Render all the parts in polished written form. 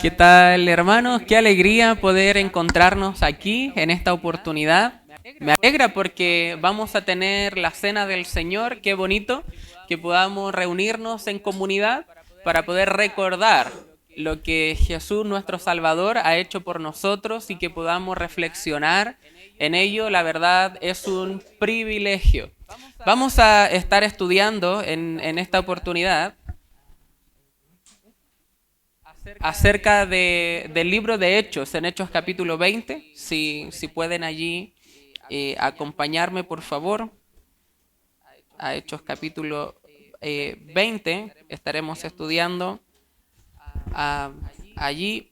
¿Qué tal, hermanos? Qué alegría poder encontrarnos aquí en esta oportunidad. Me alegra porque vamos a tener la cena del Señor. Qué bonito que podamos reunirnos en comunidad para poder recordar lo que Jesús, nuestro Salvador, ha hecho por nosotros y que podamos reflexionar en ello. La verdad es un privilegio. Vamos a estar estudiando en esta oportunidad acerca del libro de Hechos, en Hechos capítulo 20. Si pueden allí acompañarme, por favor, a Hechos capítulo 20. Estaremos estudiando ah, allí.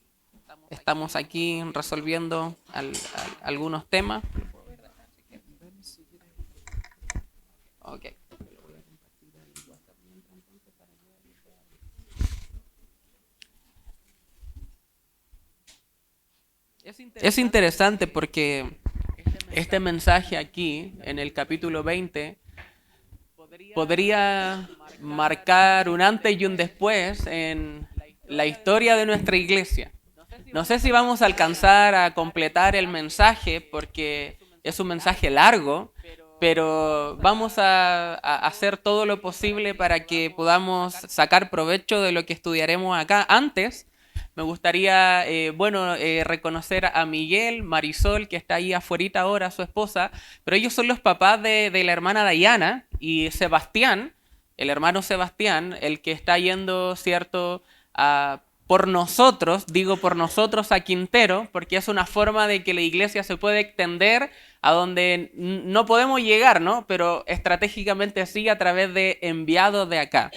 Estamos aquí resolviendo algunos temas. Okay. Es interesante porque este mensaje aquí, en el capítulo 20, podría marcar un antes y un después en la historia de nuestra iglesia. No sé si vamos a alcanzar a completar el mensaje porque es un mensaje largo, pero vamos a hacer todo lo posible para que podamos sacar provecho de lo que estudiaremos acá. Antes, me gustaría, reconocer a Miguel, Marisol, que está ahí afuera ahora, su esposa, pero ellos son los papás de la hermana Dayana y Sebastián, el hermano Sebastián, el que está yendo, ¿cierto?, por nosotros, digo por nosotros a Quintero, porque es una forma de que la iglesia se puede extender a donde no podemos llegar, ¿no? Pero estratégicamente sí a través de enviados de acá.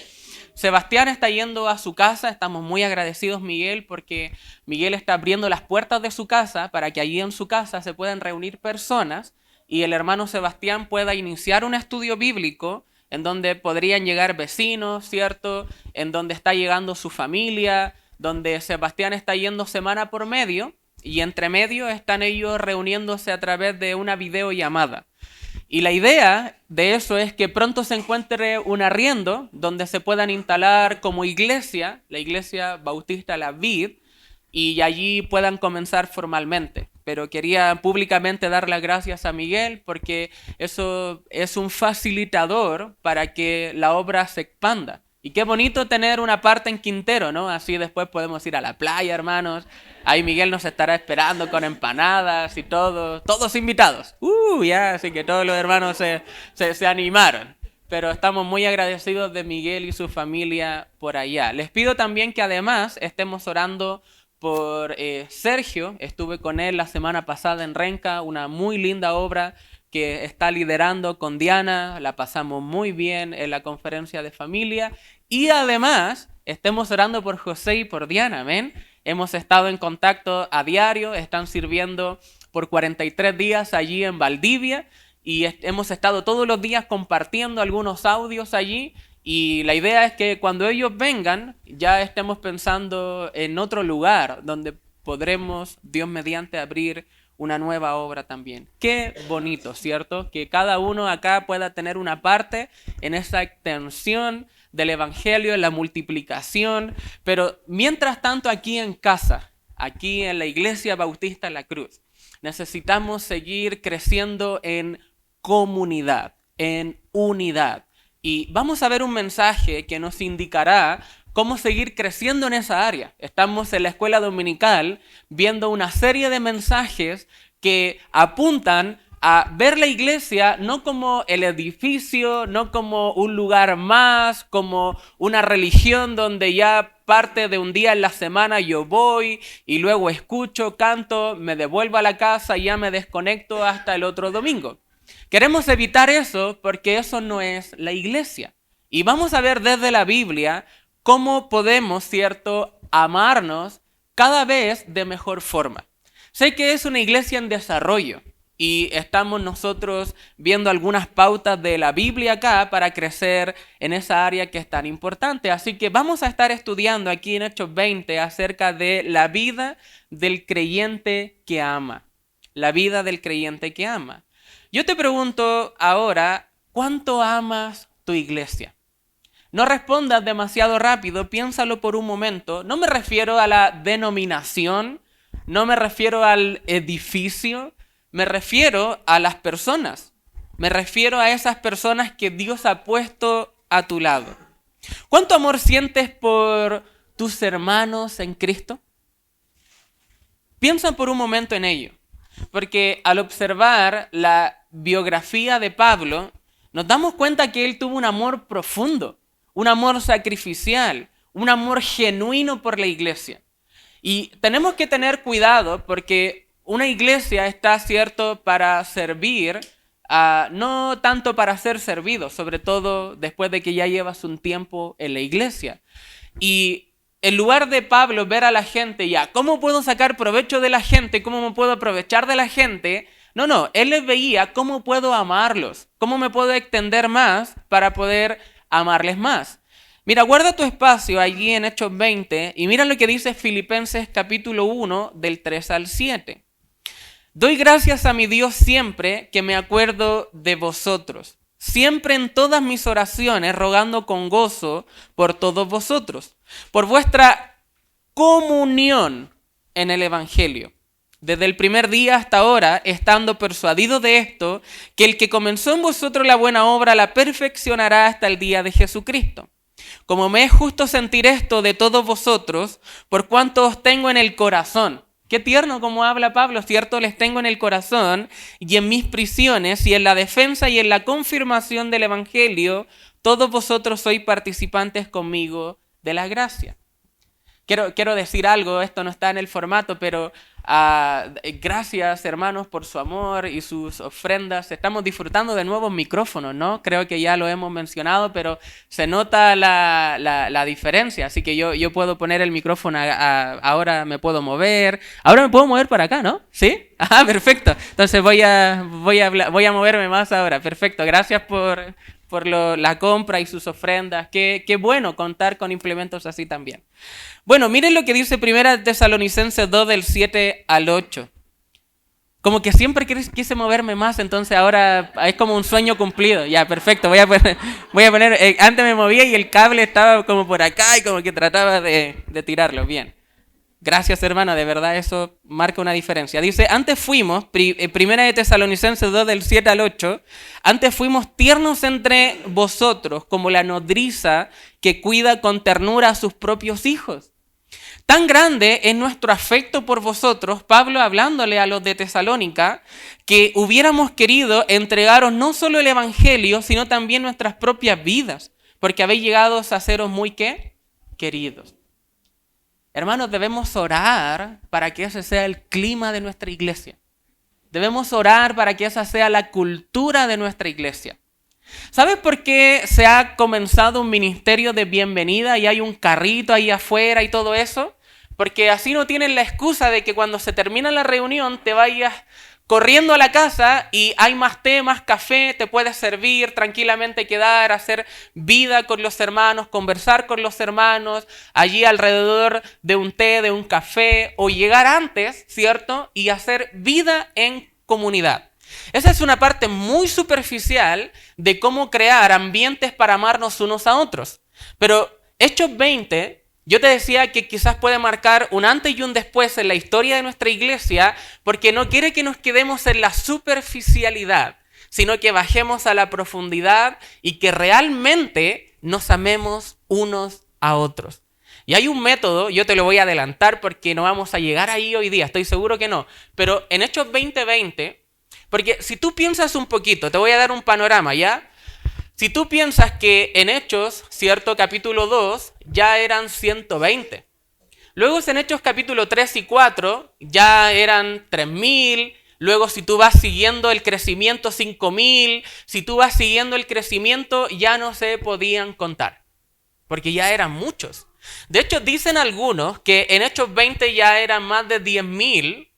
Sebastián está yendo a su casa, estamos muy agradecidos, Miguel, porque Miguel está abriendo las puertas de su casa para que allí en su casa se puedan reunir personas y el hermano Sebastián pueda iniciar un estudio bíblico en donde podrían llegar vecinos, ¿cierto? En donde está llegando su familia, donde Sebastián está yendo semana por medio y entre medio están ellos reuniéndose a través de una videollamada. Y la idea de eso es que pronto se encuentre un arriendo donde se puedan instalar como iglesia, la iglesia bautista La Vid, y allí puedan comenzar formalmente. Pero quería públicamente dar las gracias a Miguel porque eso es un facilitador para que la obra se expanda. Y qué bonito tener una parte en Quintero, ¿no? Así después podemos ir a la playa, hermanos. Ahí Miguel nos estará esperando con empanadas y todo. Todos invitados. Ya, así que todos los hermanos se animaron. Pero estamos muy agradecidos de Miguel y su familia por allá. Les pido también que además estemos orando por Sergio. Estuve con él la semana pasada en Renca, una muy linda obra que está liderando con Diana. La pasamos muy bien en la conferencia de familia. Y además, estemos orando por José y por Diana, amén. Hemos estado en contacto a diario, están sirviendo por 43 días allí en Valdivia y hemos estado todos los días compartiendo algunos audios allí y la idea es que cuando ellos vengan ya estemos pensando en otro lugar donde podremos, Dios mediante, abrir una nueva obra también. Qué bonito, ¿cierto? Que cada uno acá pueda tener una parte en esa extensión del Evangelio, en la multiplicación, pero mientras tanto aquí en casa, aquí en la Iglesia Bautista La Cruz, necesitamos seguir creciendo en comunidad, en unidad. Y vamos a ver un mensaje que nos indicará cómo seguir creciendo en esa área. Estamos en la escuela dominical viendo una serie de mensajes que apuntan a ver la iglesia no como el edificio, no como un lugar más, como una religión donde ya parte de un día en la semana yo voy y luego escucho, canto, me devuelvo a la casa y ya me desconecto hasta el otro domingo. Queremos evitar eso porque eso no es la iglesia. Y vamos a ver desde la Biblia cómo podemos, ¿cierto?, amarnos cada vez de mejor forma. Sé que es una iglesia en desarrollo y estamos nosotros viendo algunas pautas de la Biblia acá para crecer en esa área que es tan importante. Así que vamos a estar estudiando aquí en Hechos 20 acerca de la vida del creyente que ama. La vida del creyente que ama. Yo te pregunto ahora, ¿cuánto amas tu iglesia? No respondas demasiado rápido, piénsalo por un momento. No me refiero a la denominación, no me refiero al edificio, me refiero a las personas. Me refiero a esas personas que Dios ha puesto a tu lado. ¿Cuánto amor sientes por tus hermanos en Cristo? Piensa por un momento en ello, porque al observar la biografía de Pablo, nos damos cuenta que él tuvo un amor profundo, un amor sacrificial, un amor genuino por la iglesia. Y tenemos que tener cuidado porque una iglesia está, cierto, para servir, no tanto para ser servido, sobre todo después de que ya llevas un tiempo en la iglesia. Y en lugar de Pablo ver a la gente ya, ¿cómo puedo sacar provecho de la gente? ¿Cómo me puedo aprovechar de la gente? No, él les veía cómo puedo amarlos, cómo me puedo extender más para poder amarles más. Mira, guarda tu espacio allí en Hechos 20 y mira lo que dice Filipenses capítulo 1 del 3 al 7. Doy gracias a mi Dios siempre que me acuerdo de vosotros, siempre en todas mis oraciones rogando con gozo por todos vosotros, por vuestra comunión en el Evangelio. Desde el primer día hasta ahora, estando persuadido de esto, que el que comenzó en vosotros la buena obra la perfeccionará hasta el día de Jesucristo. Como me es justo sentir esto de todos vosotros, por cuanto os tengo en el corazón. Qué tierno como habla Pablo, ¿cierto? Les tengo en el corazón y en mis prisiones y en la defensa y en la confirmación del Evangelio, todos vosotros sois participantes conmigo de la gracia. Quiero decir algo, esto no está en el formato, pero gracias hermanos por su amor y sus ofrendas. Estamos disfrutando de nuevos micrófonos, ¿no? Creo que ya lo hemos mencionado, pero se nota la diferencia. Así que yo puedo poner el micrófono, ahora me puedo mover. Ahora me puedo mover para acá, ¿no? ¿Sí? Ah, perfecto. Entonces voy a moverme más ahora. Perfecto, gracias por la compra y sus ofrendas. Qué bueno contar con implementos así también. Bueno, miren lo que dice 1 Tesalonicenses 2 del 7 al 8. Como que siempre quise moverme más, entonces ahora es como un sueño cumplido. Ya, perfecto, voy a poner antes me movía y el cable estaba como por acá y como que trataba de tirarlo. Bien. Gracias, hermano, de verdad eso marca una diferencia. Dice, antes fuimos, 1 Tesalonicenses 2 del 7 al 8, antes fuimos tiernos entre vosotros como la nodriza que cuida con ternura a sus propios hijos. Tan grande es nuestro afecto por vosotros, Pablo hablándole a los de Tesalónica, que hubiéramos querido entregaros no solo el Evangelio, sino también nuestras propias vidas, porque habéis llegado a seros muy, ¿qué? Queridos. Hermanos, debemos orar para que ese sea el clima de nuestra iglesia. Debemos orar para que esa sea la cultura de nuestra iglesia. ¿Sabes por qué se ha comenzado un ministerio de bienvenida y hay un carrito ahí afuera y todo eso? Porque así no tienen la excusa de que cuando se termina la reunión te vayas corriendo a la casa y hay más té, más café, te puedes servir, tranquilamente quedar, hacer vida con los hermanos, conversar con los hermanos, allí alrededor de un té, de un café, o llegar antes, ¿cierto? Y hacer vida en comunidad. Esa es una parte muy superficial de cómo crear ambientes para amarnos unos a otros. Pero Hechos 20, yo te decía que quizás puede marcar un antes y un después en la historia de nuestra iglesia, porque no quiere que nos quedemos en la superficialidad, sino que bajemos a la profundidad y que realmente nos amemos unos a otros. Y hay un método, yo te lo voy a adelantar porque no vamos a llegar ahí hoy día, estoy seguro que no, pero en Hechos 20:20, porque si tú piensas un poquito, te voy a dar un panorama, ¿ya? Si tú piensas que en Hechos, ¿cierto? Capítulo 2, ya eran 120. Luego en Hechos capítulo 3 y 4, ya eran 3.000. Luego si tú vas siguiendo el crecimiento, 5.000. Si tú vas siguiendo el crecimiento, ya no se podían contar, porque ya eran muchos. De hecho, dicen algunos que en Hechos 20 ya eran más de 10.000.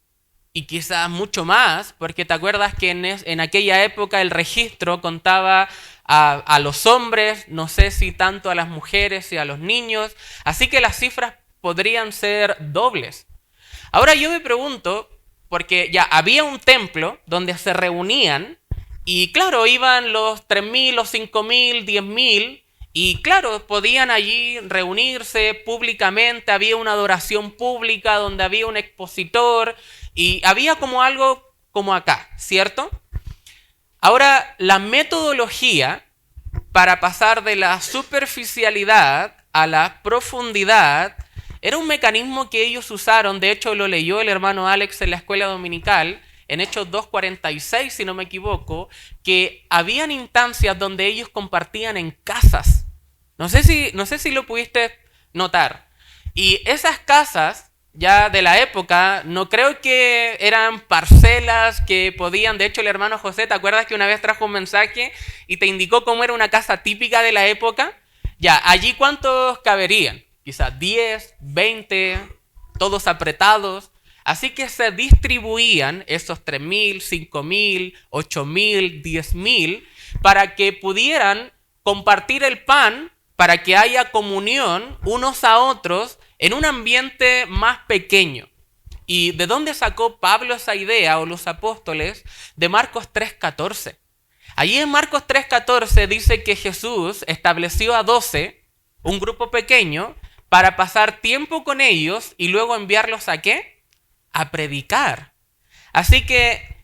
Y quizás mucho más, porque te acuerdas que en aquella época el registro contaba a los hombres, no sé si tanto a las mujeres y a los niños, así que las cifras podrían ser dobles. Ahora yo me pregunto, porque ya había un templo donde se reunían, y claro, iban los 3.000, los 5.000, 10.000, Y claro, podían allí reunirse públicamente, había una adoración pública donde había un expositor y había como algo como acá, ¿cierto? Ahora, la metodología para pasar de la superficialidad a la profundidad era un mecanismo que ellos usaron, de hecho lo leyó el hermano Alex en la escuela dominical, en Hechos 2:46, si no me equivoco, que habían instancias donde ellos compartían en casas. No sé si lo pudiste notar. Y esas casas, ya de la época, no creo que eran parcelas que podían, de hecho el hermano José, ¿te acuerdas que una vez trajo un mensaje y te indicó cómo era una casa típica de la época? Ya, allí cuántos caberían, quizás 10, 20, todos apretados. Así que se distribuían esos 3.000, 5.000, 8.000, 10.000 para que pudieran compartir el pan, para que haya comunión unos a otros en un ambiente más pequeño. ¿Y de dónde sacó Pablo esa idea o los apóstoles? De Marcos 3:14. Allí en Marcos 3:14 dice que Jesús estableció a 12, un grupo pequeño, para pasar tiempo con ellos y luego enviarlos ¿a qué? A predicar. Así que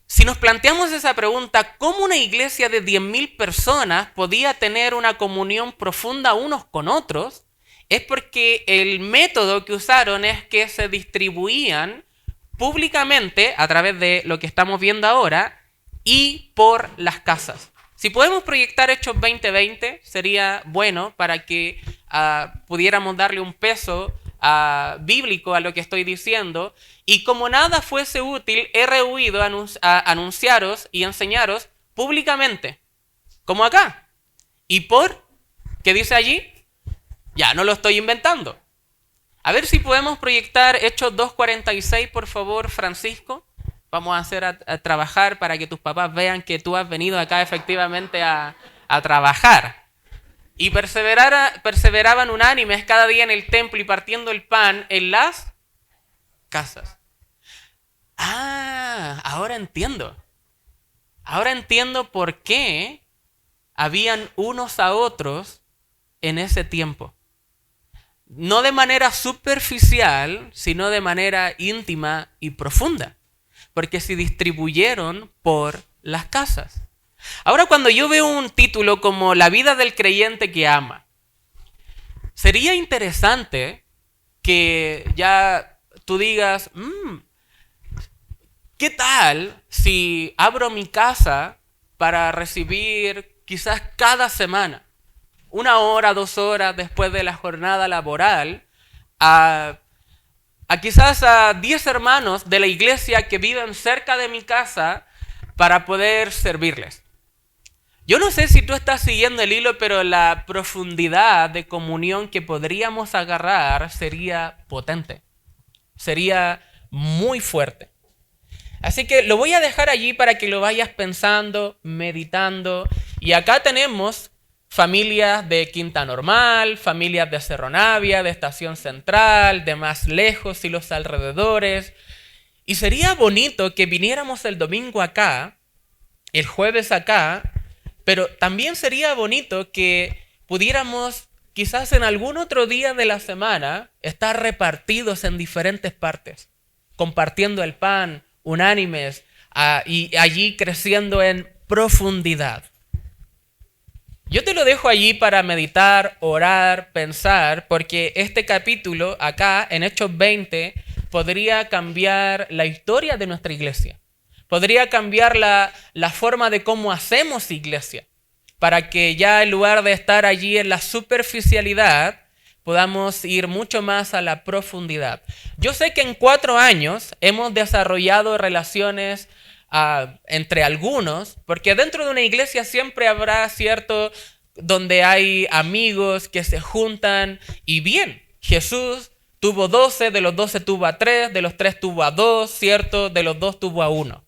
si nos planteamos esa pregunta, ¿cómo una iglesia de 10.000 personas podía tener una comunión profunda unos con otros? Es porque el método que usaron es que se distribuían públicamente a través de lo que estamos viendo ahora y por las casas. Si podemos proyectar Hechos 20:20 sería bueno para que pudiéramos darle un peso bíblico a lo que estoy diciendo. Y como nada fuese útil, he rehuido a anunciaros y enseñaros públicamente, como acá. ¿Y por qué dice allí? Ya, no lo estoy inventando. A ver si podemos proyectar Hechos 2:46, por favor, Francisco. Vamos a trabajar para que tus papás vean que tú has venido acá efectivamente a trabajar. Y perseveraban unánimes cada día en el templo y partiendo el pan en las casas. Ahora entiendo. Ahora entiendo por qué habían unos a otros en ese tiempo. No de manera superficial, sino de manera íntima y profunda. Porque se distribuyeron por las casas. Ahora cuando yo veo un título como La vida del creyente que ama, sería interesante que ya tú digas, ¿qué tal si abro mi casa para recibir quizás cada semana, 1 hora, 2 horas después de la jornada laboral, a quizás a 10 hermanos de la iglesia que viven cerca de mi casa para poder servirles? Yo no sé si tú estás siguiendo el hilo, pero la profundidad de comunión que podríamos agarrar sería potente, sería muy fuerte. Así que lo voy a dejar allí para que lo vayas pensando, meditando. Y acá tenemos familias de Quinta Normal, familias de Cerro Navia, de Estación Central, de más lejos y los alrededores. Y sería bonito que viniéramos el domingo acá, el jueves acá, pero también sería bonito que pudiéramos quizás en algún otro día de la semana estar repartidos en diferentes partes, compartiendo el pan, unánimes, y allí creciendo en profundidad. Yo te lo dejo allí para meditar, orar, pensar, porque este capítulo acá en Hechos 20 podría cambiar la historia de nuestra iglesia. Podría cambiar la forma de cómo hacemos iglesia, para que ya en lugar de estar allí en la superficialidad, podamos ir mucho más a la profundidad. Yo sé que en 4 años hemos desarrollado relaciones entre algunos, porque dentro de una iglesia siempre habrá, ¿cierto?, donde hay amigos que se juntan y bien, Jesús tuvo 12, de los 12 tuvo a 3, de los 3 tuvo a 2, ¿cierto?, de los 2 tuvo a 1.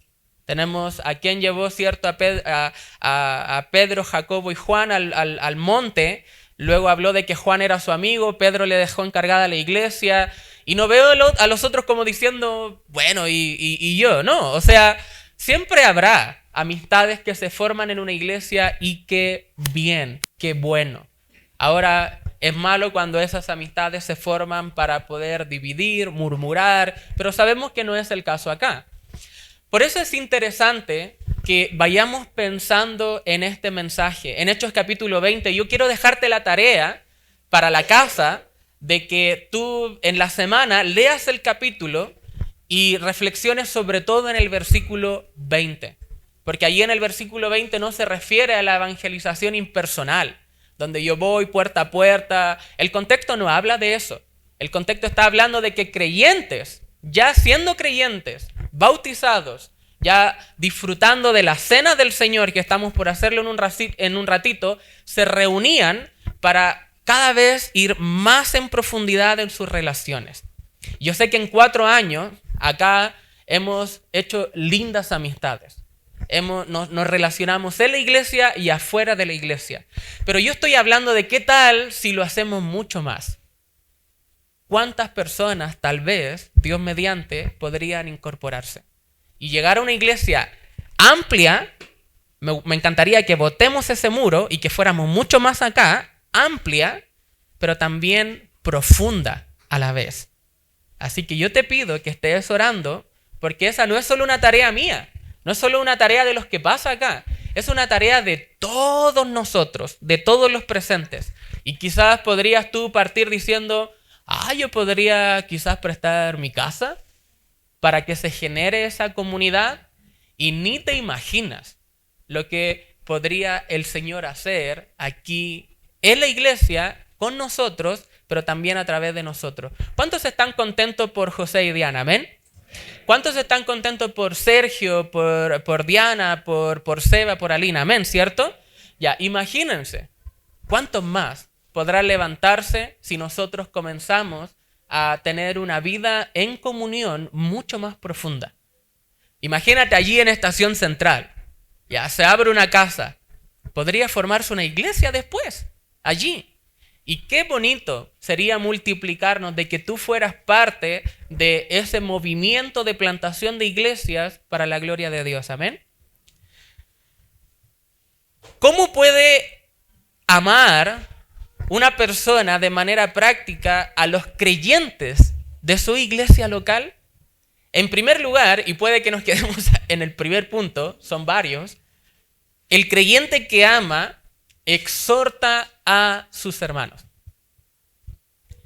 Tenemos a quien llevó, ¿cierto?, a Pedro, Jacobo y Juan al monte. Luego habló de que Juan era su amigo, Pedro le dejó encargada la iglesia. Y no veo a los otros como diciendo, bueno, y yo, no. O sea, siempre habrá amistades que se forman en una iglesia y qué bien, qué bueno. Ahora es malo cuando esas amistades se forman para poder dividir, murmurar, pero sabemos que no es el caso acá. Por eso es interesante que vayamos pensando en este mensaje. En Hechos capítulo 20, yo quiero dejarte la tarea para la casa de que tú en la semana leas el capítulo y reflexiones sobre todo en el versículo 20. Porque allí en el versículo 20 no se refiere a la evangelización impersonal, donde yo voy puerta a puerta. El contexto no habla de eso. El contexto está hablando de que creyentes, ya siendo creyentes, bautizados, ya disfrutando de la cena del Señor, que estamos por hacerlo en un ratito, se reunían para cada vez ir más en profundidad en sus relaciones. Yo sé que en 4 años acá hemos hecho lindas amistades. Nos relacionamos en la iglesia y afuera de la iglesia. Pero yo estoy hablando de qué tal si lo hacemos mucho más. ¿Cuántas personas tal vez, Dios mediante, podrían incorporarse? Y llegar a una iglesia amplia, me encantaría que botemos ese muro y que fuéramos mucho más acá, amplia, pero también profunda a la vez. Así que yo te pido que estés orando, porque esa no es solo una tarea mía, no es solo una tarea de los que pasa acá, es una tarea de todos nosotros, de todos los presentes. Y quizás podrías tú partir diciendo, yo podría quizás prestar mi casa para que se genere esa comunidad, y ni te imaginas lo que podría el Señor hacer aquí en la iglesia con nosotros, pero también a través de nosotros. ¿Cuántos están contentos por José y Diana? ¿Amén? ¿Cuántos están contentos por Sergio, por Diana, por Seba, por Alina? ¿Amén? ¿Cierto? Ya, imagínense, ¿cuántos más podrán levantarse si nosotros comenzamos a tener una vida en comunión mucho más profunda? Imagínate allí en Estación Central, ya se abre una casa, podría formarse una iglesia después, allí. Y qué bonito sería multiplicarnos de que tú fueras parte de ese movimiento de plantación de iglesias para la gloria de Dios. Amén. ¿Cómo puede amar una persona de manera práctica a los creyentes de su iglesia local? En primer lugar, y puede que nos quedemos en el primer punto, son varios, el creyente que ama exhorta a sus hermanos.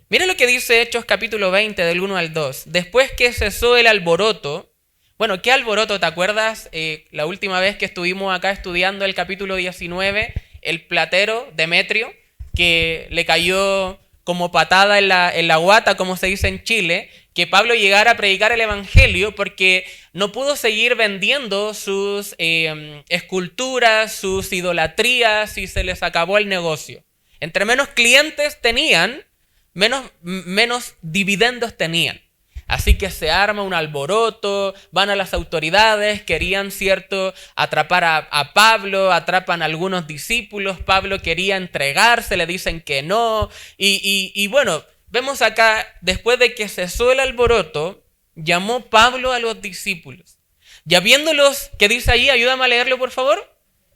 Mira lo que dice Hechos capítulo 20 del 1 al 2. Después que cesó el alboroto, bueno, ¿qué alboroto? ¿Te acuerdas la última vez que estuvimos acá estudiando el capítulo 19, el platero Demetrio, que le cayó como patada en la guata, como se dice en Chile, que Pablo llegara a predicar el evangelio porque no pudo seguir vendiendo sus esculturas, sus idolatrías, y se les acabó el negocio. Entre menos clientes tenían, menos dividendos tenían. Así que se arma un alboroto, van a las autoridades, querían, cierto, atrapar a Pablo, atrapan a algunos discípulos, Pablo quería entregarse, le dicen que no, y bueno, vemos acá, después de que cesó el alboroto, llamó Pablo a los discípulos. Y habiéndolos, ¿qué dice ahí? Ayúdame a leerlo, por favor.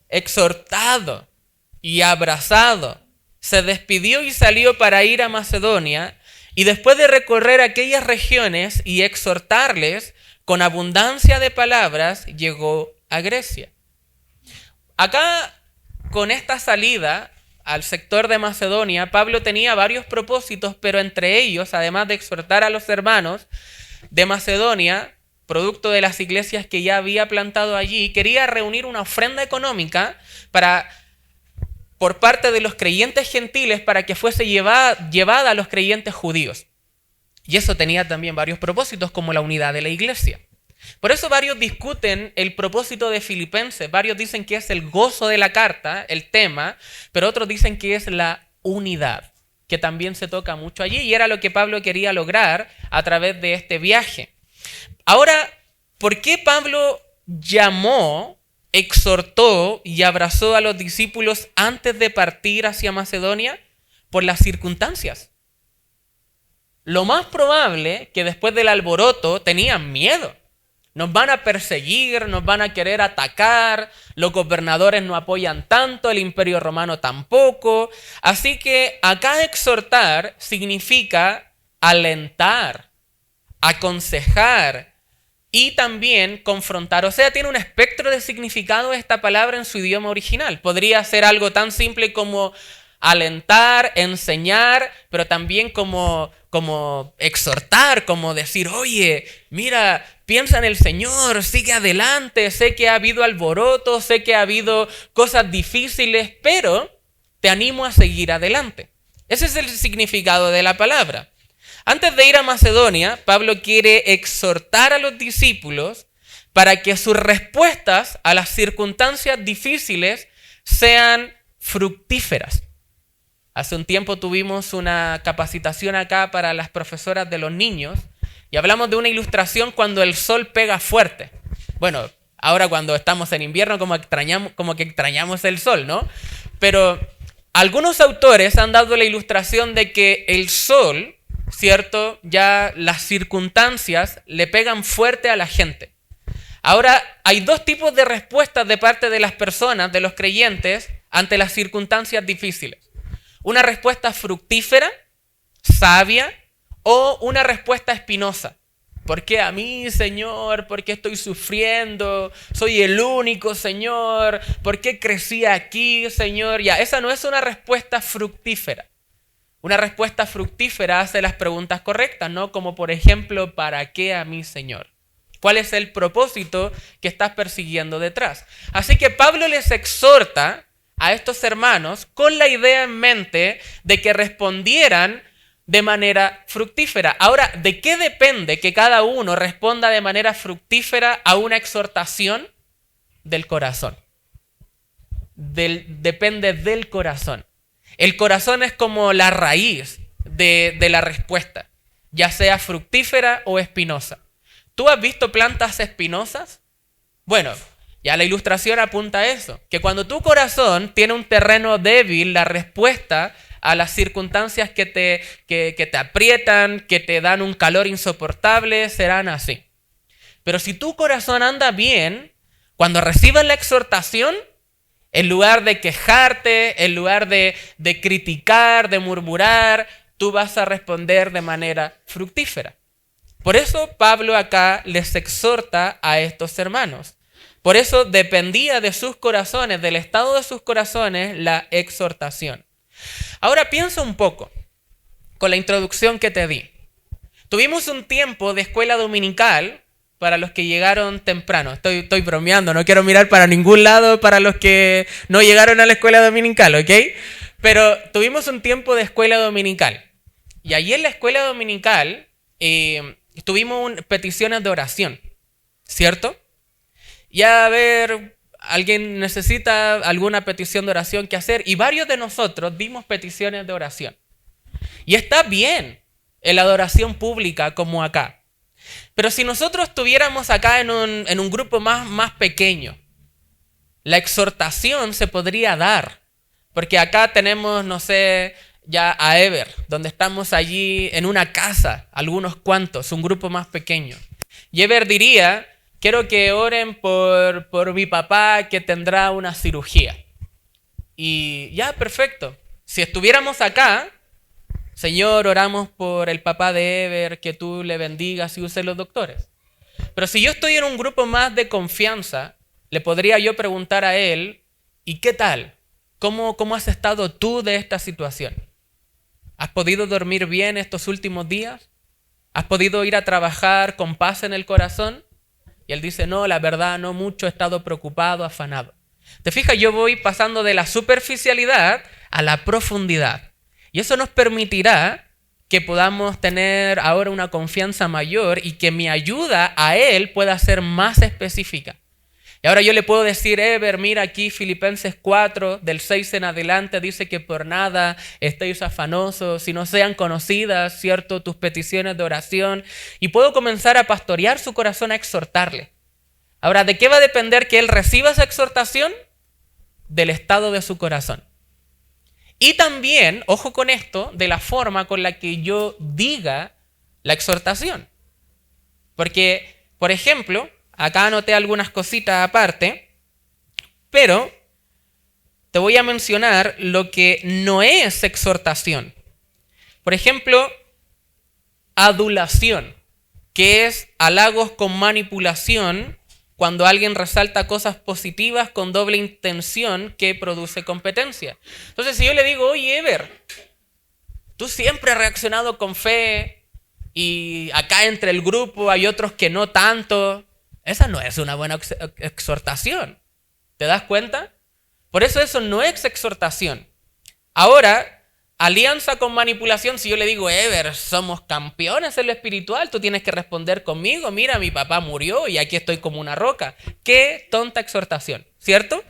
Exhortado y abrazado, se despidió y salió para ir a Macedonia, y después de recorrer aquellas regiones y exhortarles con abundancia de palabras, llegó a Grecia. Acá, con esta salida al sector de Macedonia, Pablo tenía varios propósitos, pero entre ellos, además de exhortar a los hermanos de Macedonia, producto de las iglesias que ya había plantado allí, quería reunir una ofrenda económica por parte de los creyentes gentiles para que fuese llevada a los creyentes judíos. Y eso tenía también varios propósitos, como la unidad de la iglesia. Por eso varios discuten el propósito de Filipenses. Varios dicen que es el gozo de la carta, el tema, pero otros dicen que es la unidad, que también se toca mucho allí, y era lo que Pablo quería lograr a través de este viaje. Ahora, ¿por qué Pablo llamó, exhortó y abrazó a los discípulos antes de partir hacia Macedonia? Por las circunstancias. Lo más probable que después del alboroto tenían miedo. Nos van a perseguir, nos van a querer atacar, los gobernadores no apoyan tanto, el Imperio Romano tampoco. Así que acá exhortar significa alentar, aconsejar y también confrontar. O sea, tiene un espectro de significado esta palabra en su idioma original. Podría ser algo tan simple como alentar, enseñar, pero también como exhortar, como decir, oye, mira, piensa en el Señor, sigue adelante, sé que ha habido alboroto, sé que ha habido cosas difíciles, pero te animo a seguir adelante. Ese es el significado de la palabra. Antes de ir a Macedonia, Pablo quiere exhortar a los discípulos para que sus respuestas a las circunstancias difíciles sean fructíferas. Hace un tiempo tuvimos una capacitación acá para las profesoras de los niños y hablamos de una ilustración cuando el sol pega fuerte. Bueno, ahora cuando estamos en invierno como que extrañamos el sol, ¿no? Pero algunos autores han dado la ilustración de que el sol, ¿cierto? Ya las circunstancias le pegan fuerte a la gente. Ahora, hay dos tipos de respuestas de parte de las personas, de los creyentes, ante las circunstancias difíciles. Una respuesta fructífera, sabia, o una respuesta espinosa. ¿Por qué a mí, Señor? ¿Por qué estoy sufriendo? ¿Soy el único, Señor? ¿Por qué crecí aquí, Señor? Ya, esa no es una respuesta fructífera. Una respuesta fructífera hace las preguntas correctas, ¿no? Como por ejemplo, ¿para qué a mí, Señor? ¿Cuál es el propósito que estás persiguiendo detrás? Así que Pablo les exhorta a estos hermanos con la idea en mente de que respondieran de manera fructífera. Ahora, ¿de qué depende que cada uno responda de manera fructífera a una exhortación? Del corazón. Depende del corazón. El corazón es como la raíz de la respuesta, ya sea fructífera o espinosa. ¿Tú has visto plantas espinosas? Bueno, ya la ilustración apunta a eso, que cuando tu corazón tiene un terreno débil, la respuesta a las circunstancias que te aprietan, que te dan un calor insoportable, serán así. Pero si tu corazón anda bien, cuando recibas la exhortación, en lugar de quejarte, en lugar de criticar, de murmurar, tú vas a responder de manera fructífera. Por eso Pablo acá les exhorta a estos hermanos. Por eso dependía de sus corazones, del estado de sus corazones, la exhortación. Ahora piensa un poco con la introducción que te di. Tuvimos un tiempo de escuela dominical para los que llegaron temprano. Estoy bromeando, no quiero mirar para ningún lado para los que no llegaron a la escuela dominical, ¿ok? Pero tuvimos un tiempo de escuela dominical. Y allí en la escuela dominical tuvimos peticiones de oración, ¿cierto? Y a ver, alguien necesita alguna petición de oración que hacer y varios de nosotros dimos peticiones de oración. Y está bien en la adoración pública como acá. Pero si nosotros estuviéramos acá en un grupo más pequeño, la exhortación se podría dar. Porque acá tenemos, no sé, ya a Ever, donde estamos allí en una casa, algunos cuantos, un grupo más pequeño. Y Ever diría, quiero que oren por mi papá que tendrá una cirugía. Y ya, perfecto. Si estuviéramos acá, Señor, oramos por el papá de Ever, que tú le bendigas y uses los doctores. Pero si yo estoy en un grupo más de confianza, le podría yo preguntar a él, ¿y qué tal? ¿Cómo has estado tú de esta situación? ¿Has podido dormir bien estos últimos días? ¿Has podido ir a trabajar con paz en el corazón? Y él dice, no, la verdad, no mucho, he estado preocupado, afanado. ¿Te fijas? Yo voy pasando de la superficialidad a la profundidad. Y eso nos permitirá que podamos tener ahora una confianza mayor y que mi ayuda a él pueda ser más específica. Y ahora yo le puedo decir, Ever, mira aquí Filipenses 4, del 6 en adelante, dice que por nada estéis afanosos, si no sean conocidas, ¿cierto?, tus peticiones de oración. Y puedo comenzar a pastorear su corazón, a exhortarle. Ahora, ¿de qué va a depender que él reciba esa exhortación? Del estado de su corazón. Y también, ojo con esto, de la forma con la que yo diga la exhortación. Porque, por ejemplo, Acá anoté algunas cositas aparte, pero te voy a mencionar lo que no es exhortación. Por ejemplo, adulación, que es halagos con manipulación, cuando alguien resalta cosas positivas con doble intención que produce competencia. Entonces, si yo le digo, oye, Ever, tú siempre has reaccionado con fe y acá entre el grupo hay otros que no tanto, esa no es una buena exhortación. ¿Te das cuenta? Por eso no es exhortación. Ahora, alianza con manipulación, si yo le digo, Ever, somos campeones en lo espiritual, tú tienes que responder conmigo, mira, mi papá murió y aquí estoy como una roca. Qué tonta exhortación, ¿cierto?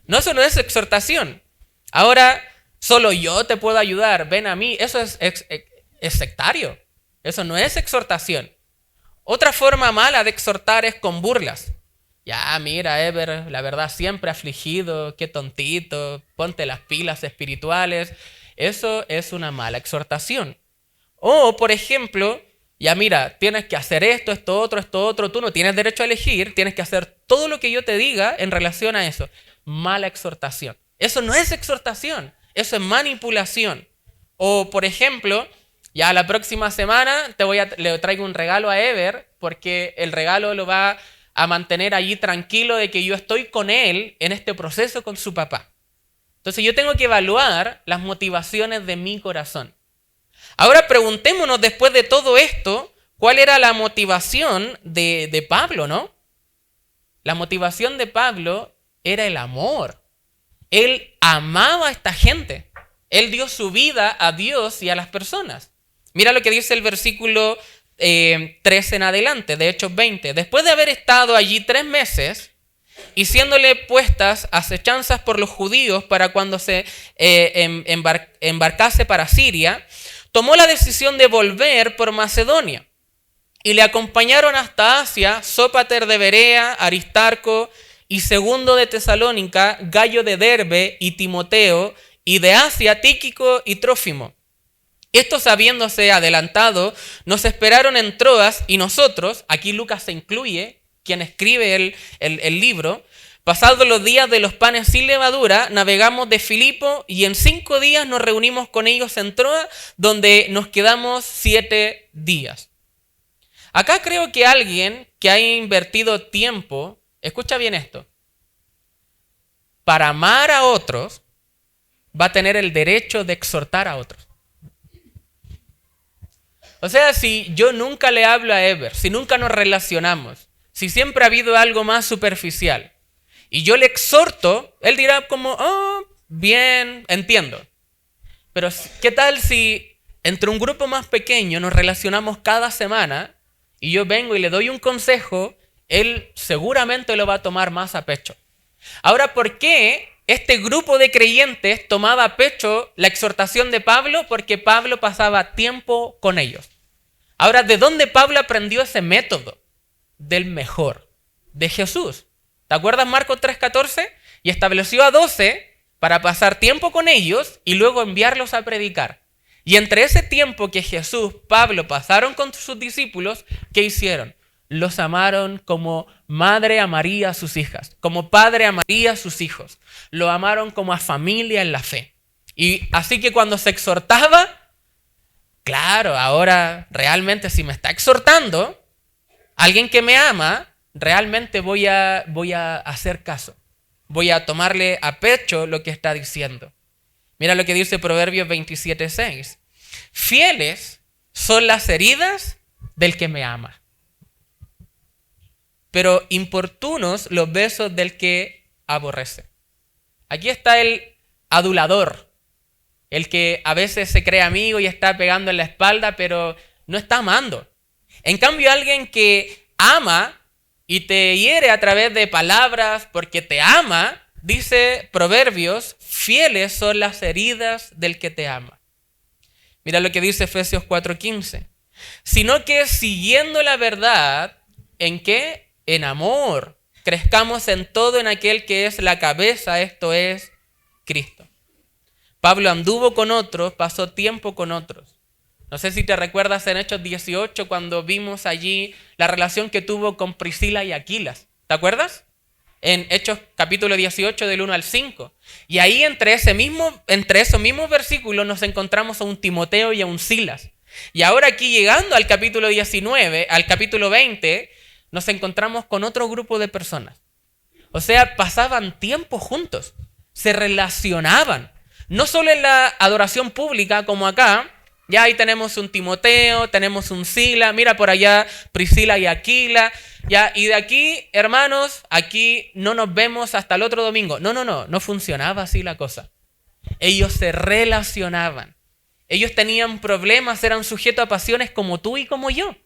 No, eso no es exhortación. Ahora, solo yo te puedo ayudar, ven a mí, eso es sectario. Eso no es exhortación. Otra forma mala de exhortar es con burlas. Ya, mira, Ever, la verdad siempre afligido, qué tontito, ponte las pilas espirituales. Eso es una mala exhortación. O, por ejemplo, ya mira, tienes que hacer esto, esto otro, tú no tienes derecho a elegir, tienes que hacer todo lo que yo te diga en relación a eso. Mala exhortación. Eso no es exhortación, eso es manipulación. O, por ejemplo, ya la próxima semana le traigo un regalo a Ever porque el regalo lo va a mantener allí tranquilo de que yo estoy con él en este proceso con su papá. Entonces yo tengo que evaluar las motivaciones de mi corazón. Ahora preguntémonos después de todo esto, ¿cuál era la motivación de Pablo, no? La motivación de Pablo era el amor. Él amaba a esta gente. Él dio su vida a Dios y a las personas. Mira lo que dice el versículo 13 en adelante, de Hechos 20. Después de haber estado allí 3 meses y siéndole puestas acechanzas por los judíos para cuando se embarcase para Siria, tomó la decisión de volver por Macedonia. Y le acompañaron hasta Asia Sópater de Berea, Aristarco y Segundo de Tesalónica, Gallo de Derbe y Timoteo, y de Asia Tíquico y Trófimo. Estos, habiéndose adelantado, nos esperaron en Troas y nosotros, aquí Lucas se incluye, quien escribe el libro, pasados los días de los panes sin levadura, navegamos de Filipo y en 5 días nos reunimos con ellos en Troas, donde nos quedamos 7 días. Acá creo que alguien que ha invertido tiempo, escucha bien esto, para amar a otros, va a tener el derecho de exhortar a otros. O sea, si yo nunca le hablo a Ever, si nunca nos relacionamos, si siempre ha habido algo más superficial, y yo le exhorto, él dirá como, oh, bien, entiendo. Pero ¿qué tal si entre un grupo más pequeño nos relacionamos cada semana y yo vengo y le doy un consejo, él seguramente lo va a tomar más a pecho? Ahora, ¿por qué este grupo de creyentes tomaba a pecho la exhortación de Pablo? Porque Pablo pasaba tiempo con ellos. Ahora, ¿de dónde Pablo aprendió ese método? Del mejor, de Jesús. ¿Te acuerdas Marcos 3:14? Y estableció a 12 para pasar tiempo con ellos y luego enviarlos a predicar. Y entre ese tiempo que Jesús, Pablo pasaron con sus discípulos, ¿qué hicieron? Los amaron como madre amaría a sus hijas, como padre amaría a sus hijos. Lo amaron como a familia en la fe. Y así que cuando se exhortaba, claro, ahora realmente si me está exhortando, alguien que me ama, realmente voy a hacer caso. Voy a tomarle a pecho lo que está diciendo. Mira lo que dice Proverbios 27:6. Fieles son las heridas del que me ama, pero importunos los besos del que aborrece. Aquí está el adulador, el que a veces se cree amigo y está pegando en la espalda, pero no está amando. En cambio, alguien que ama y te hiere a través de palabras porque te ama, dice Proverbios, fieles son las heridas del que te ama. Mira lo que dice Efesios 4:15. Sino que siguiendo la verdad, ¿en qué? En amor. Crezcamos en todo en aquel que es la cabeza, esto es Cristo. Pablo anduvo con otros, pasó tiempo con otros. No sé si te recuerdas en Hechos 18 cuando vimos allí la relación que tuvo con Priscila y Aquilas. ¿Te acuerdas? En Hechos capítulo 18 del 1 al 5. Y ahí entre esos mismos versículos nos encontramos a un Timoteo y a un Silas. Y ahora aquí llegando al capítulo 19, al capítulo 20, nos encontramos con otro grupo de personas. O sea, pasaban tiempo juntos, se relacionaban. No solo en la adoración pública como acá, ya ahí tenemos un Timoteo, tenemos un Sila, mira por allá Priscila y Aquila, ya, y de aquí, hermanos, aquí no nos vemos hasta el otro domingo. No funcionaba así la cosa. Ellos se relacionaban. Ellos tenían problemas, eran sujetos a pasiones como tú y como yo.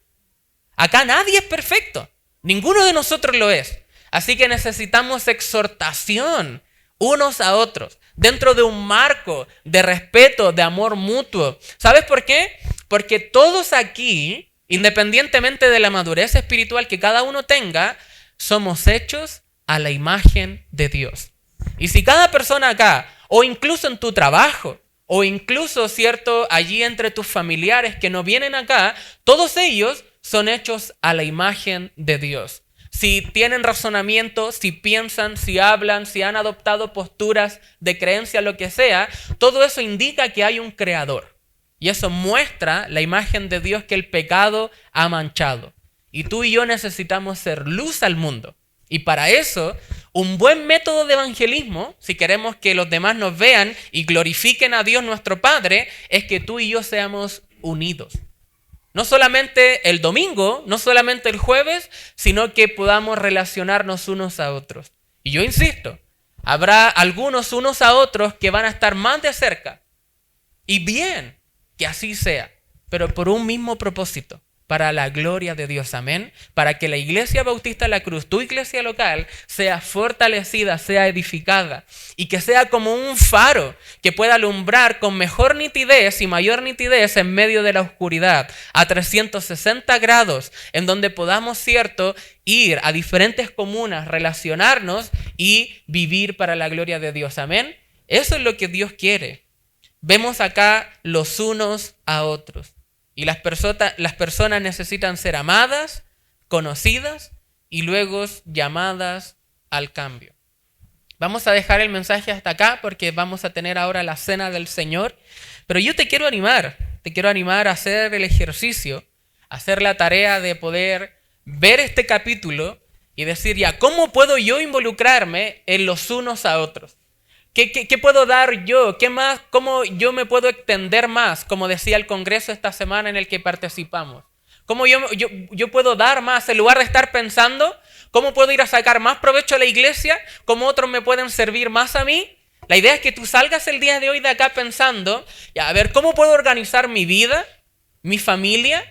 Acá nadie es perfecto, ninguno de nosotros lo es. Así que necesitamos exhortación unos a otros, dentro de un marco de respeto, de amor mutuo. ¿Sabes por qué? Porque todos aquí, independientemente de la madurez espiritual que cada uno tenga, somos hechos a la imagen de Dios. Y si cada persona acá, o incluso en tu trabajo, o incluso, cierto, allí entre tus familiares que no vienen acá, todos ellos son hechos a la imagen de Dios. Si tienen razonamiento, si piensan, si hablan, si han adoptado posturas de creencia, lo que sea, todo eso indica que hay un creador. Y eso muestra la imagen de Dios que el pecado ha manchado. Y tú y yo necesitamos ser luz al mundo. Y para eso, un buen método de evangelismo, si queremos que los demás nos vean y glorifiquen a Dios nuestro Padre, es que tú y yo seamos unidos. No solamente el domingo, no solamente el jueves, sino que podamos relacionarnos unos a otros. Y yo insisto, habrá algunos unos a otros que van a estar más de cerca. Y bien, que así sea, pero por un mismo propósito, para la gloria de Dios, amén. Para que la Iglesia Bautista de la Cruz, tu iglesia local, sea fortalecida, sea edificada y que sea como un faro que pueda alumbrar con mejor nitidez y mayor nitidez en medio de la oscuridad, a 360 grados, en donde podamos, cierto, ir a diferentes comunas, relacionarnos y vivir para la gloria de Dios, amén. Eso es lo que Dios quiere. Vemos acá los unos a otros. Y las personas necesitan ser amadas, conocidas y luego llamadas al cambio. Vamos a dejar el mensaje hasta acá porque vamos a tener ahora la cena del Señor. Pero yo te quiero animar a hacer el ejercicio, a hacer la tarea de poder ver este capítulo y decir ya, ¿cómo puedo yo involucrarme en los unos a otros? ¿Qué puedo dar yo? ¿Qué más? ¿Cómo yo me puedo extender más? Como decía el Congreso esta semana en el que participamos. ¿Cómo yo puedo dar más? En lugar de estar pensando, ¿cómo puedo ir a sacar más provecho a la iglesia? ¿Cómo otros me pueden servir más a mí? La idea es que tú salgas el día de hoy de acá pensando, ya, a ver, ¿cómo puedo organizar mi vida, mi familia,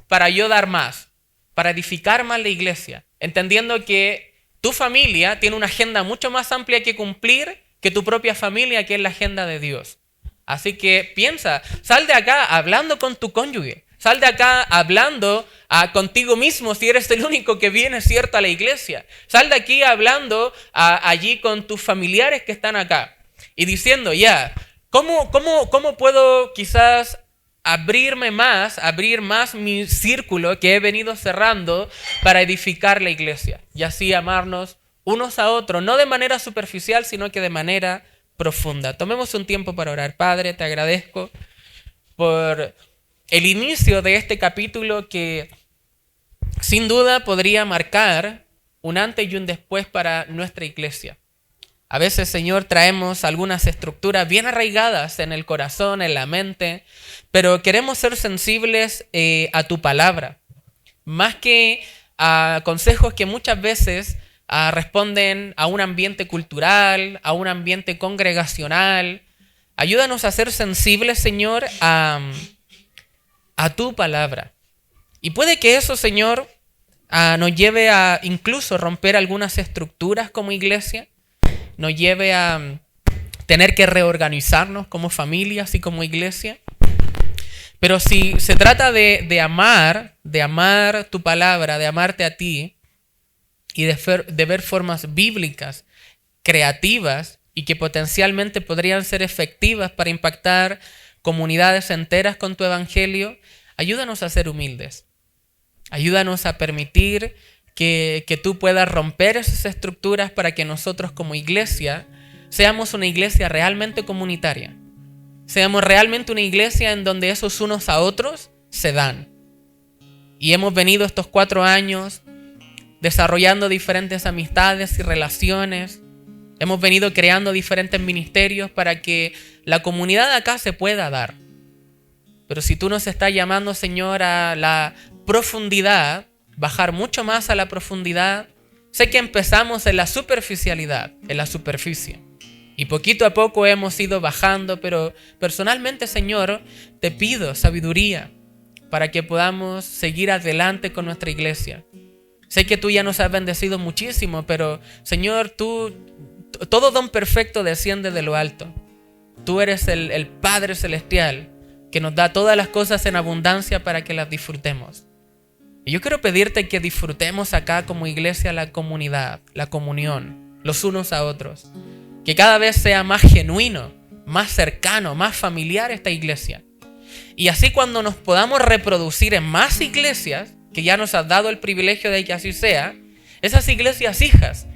para yo dar más? Para edificar más la iglesia. Entendiendo que tu familia tiene una agenda mucho más amplia que cumplir que tu propia familia, que es la agenda de Dios. Así que piensa, sal de acá hablando con tu cónyuge, sal de acá hablando contigo mismo si eres el único que viene, cierto, a la iglesia. Sal de aquí hablando allí con tus familiares que están acá y diciendo, ya, ¿cómo puedo quizás abrir más mi círculo que he venido cerrando para edificar la iglesia y así amarnos unos a otros, no de manera superficial, sino que de manera profunda? Tomemos un tiempo para orar. Padre, te agradezco por el inicio de este capítulo que sin duda podría marcar un antes y un después para nuestra iglesia. A veces, Señor, traemos algunas estructuras bien arraigadas en el corazón, en la mente, pero queremos ser sensibles a tu palabra, más que a consejos que muchas veces responden a un ambiente cultural, a un ambiente congregacional. Ayúdanos a ser sensibles, Señor, a tu palabra. Y puede que eso, Señor, nos lleve a incluso romper algunas estructuras como iglesia, nos lleve a tener que reorganizarnos como familias y como iglesia. Pero si se trata de amar tu palabra, de amarte a ti, y de ver formas bíblicas, creativas y que potencialmente podrían ser efectivas para impactar comunidades enteras con tu evangelio. Ayúdanos a ser humildes. Ayúdanos a permitir que tú puedas romper esas estructuras para que nosotros como iglesia seamos una iglesia realmente comunitaria. Seamos realmente una iglesia en donde esos unos a otros se dan. Y hemos venido estos 4 años desarrollando diferentes amistades y relaciones. Hemos venido creando diferentes ministerios para que la comunidad de acá se pueda dar. Pero si tú nos estás llamando, Señor, a la profundidad, bajar mucho más a la profundidad, sé que empezamos en la superficialidad, en la superficie. Y poquito a poco hemos ido bajando, pero personalmente, Señor, te pido sabiduría para que podamos seguir adelante con nuestra iglesia. Sé que tú ya nos has bendecido muchísimo, pero Señor, todo don perfecto desciende de lo alto. Tú eres el Padre Celestial que nos da todas las cosas en abundancia para que las disfrutemos. Y yo quiero pedirte que disfrutemos acá como iglesia la comunidad, la comunión, los unos a otros. Que cada vez sea más genuino, más cercano, más familiar esta iglesia. Y así cuando nos podamos reproducir en más iglesias, que ya nos has dado el privilegio de que así sea, esas iglesias hijas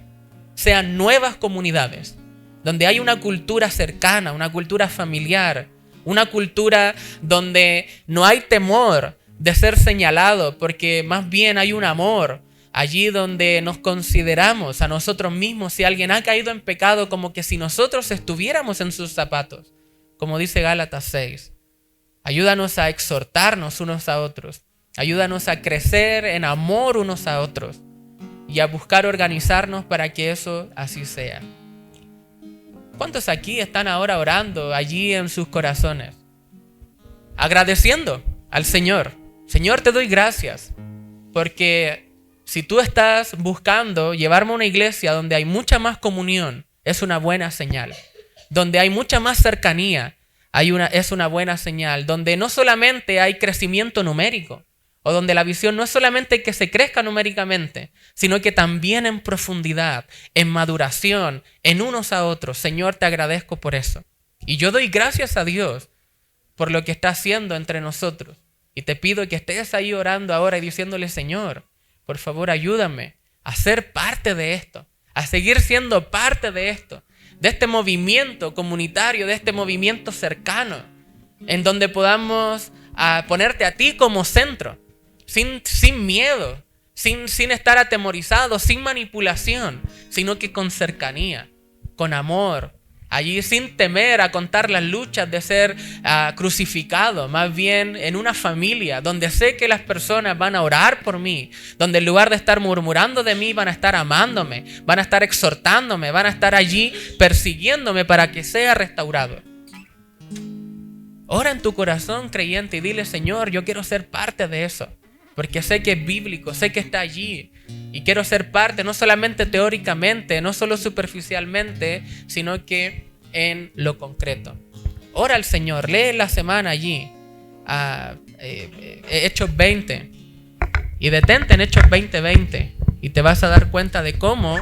sean nuevas comunidades, donde hay una cultura cercana, una cultura familiar, una cultura donde no hay temor de ser señalado, porque más bien hay un amor. Allí donde nos consideramos a nosotros mismos, si alguien ha caído en pecado, como que si nosotros estuviéramos en sus zapatos, como dice Gálatas 6. Ayúdanos a exhortarnos unos a otros. Ayúdanos a crecer en amor unos a otros y a buscar organizarnos para que eso así sea. ¿Cuántos aquí están ahora orando allí en sus corazones? Agradeciendo al Señor. Señor, te doy gracias porque si tú estás buscando llevarme a una iglesia donde hay mucha más comunión, es una buena señal. Donde hay mucha más cercanía, es una buena señal. Donde no solamente hay crecimiento numérico, o donde la visión no es solamente que se crezca numéricamente, sino que también en profundidad, en maduración, en unos a otros. Señor, te agradezco por eso. Y yo doy gracias a Dios por lo que está haciendo entre nosotros. Y te pido que estés ahí orando ahora y diciéndole, Señor, por favor, ayúdame a ser parte de esto, a seguir siendo parte de esto, de este movimiento comunitario, de este movimiento cercano, en donde podamos ponerte a ti como centro, sin miedo, sin estar atemorizados, sin manipulación, sino que con cercanía, con amor, allí sin temer a contar las luchas de ser crucificado, más bien en una familia donde sé que las personas van a orar por mí, donde en lugar de estar murmurando de mí van a estar amándome, van a estar exhortándome, van a estar allí persiguiéndome para que sea restaurado. Ora en tu corazón creyente y dile, Señor, yo quiero ser parte de eso, porque sé que es bíblico, sé que está allí. Y quiero ser parte, no solamente teóricamente, no solo superficialmente, sino que en lo concreto. Ora al Señor, lee la semana allí, Hechos 20, y detente en Hechos 20:20, y te vas a dar cuenta de cómo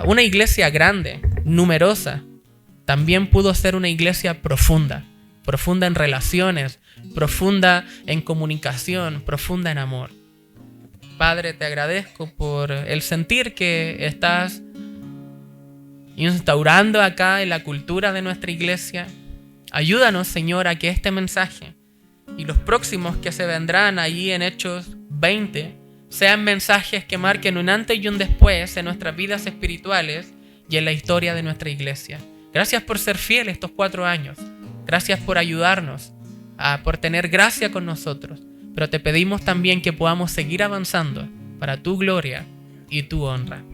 una iglesia grande, numerosa, también pudo ser una iglesia profunda en relaciones, profunda en comunicación, profunda en amor. Padre, te agradezco por el sentir que estás instaurando acá en la cultura de nuestra iglesia. Ayúdanos, Señor, a que este mensaje y los próximos que se vendrán allí en Hechos 20 sean mensajes que marquen un antes y un después en nuestras vidas espirituales y en la historia de nuestra iglesia. Gracias por ser fiel estos 4 años. Gracias por ayudarnos, por tener gracia con nosotros. Pero te pedimos también que podamos seguir avanzando para tu gloria y tu honra.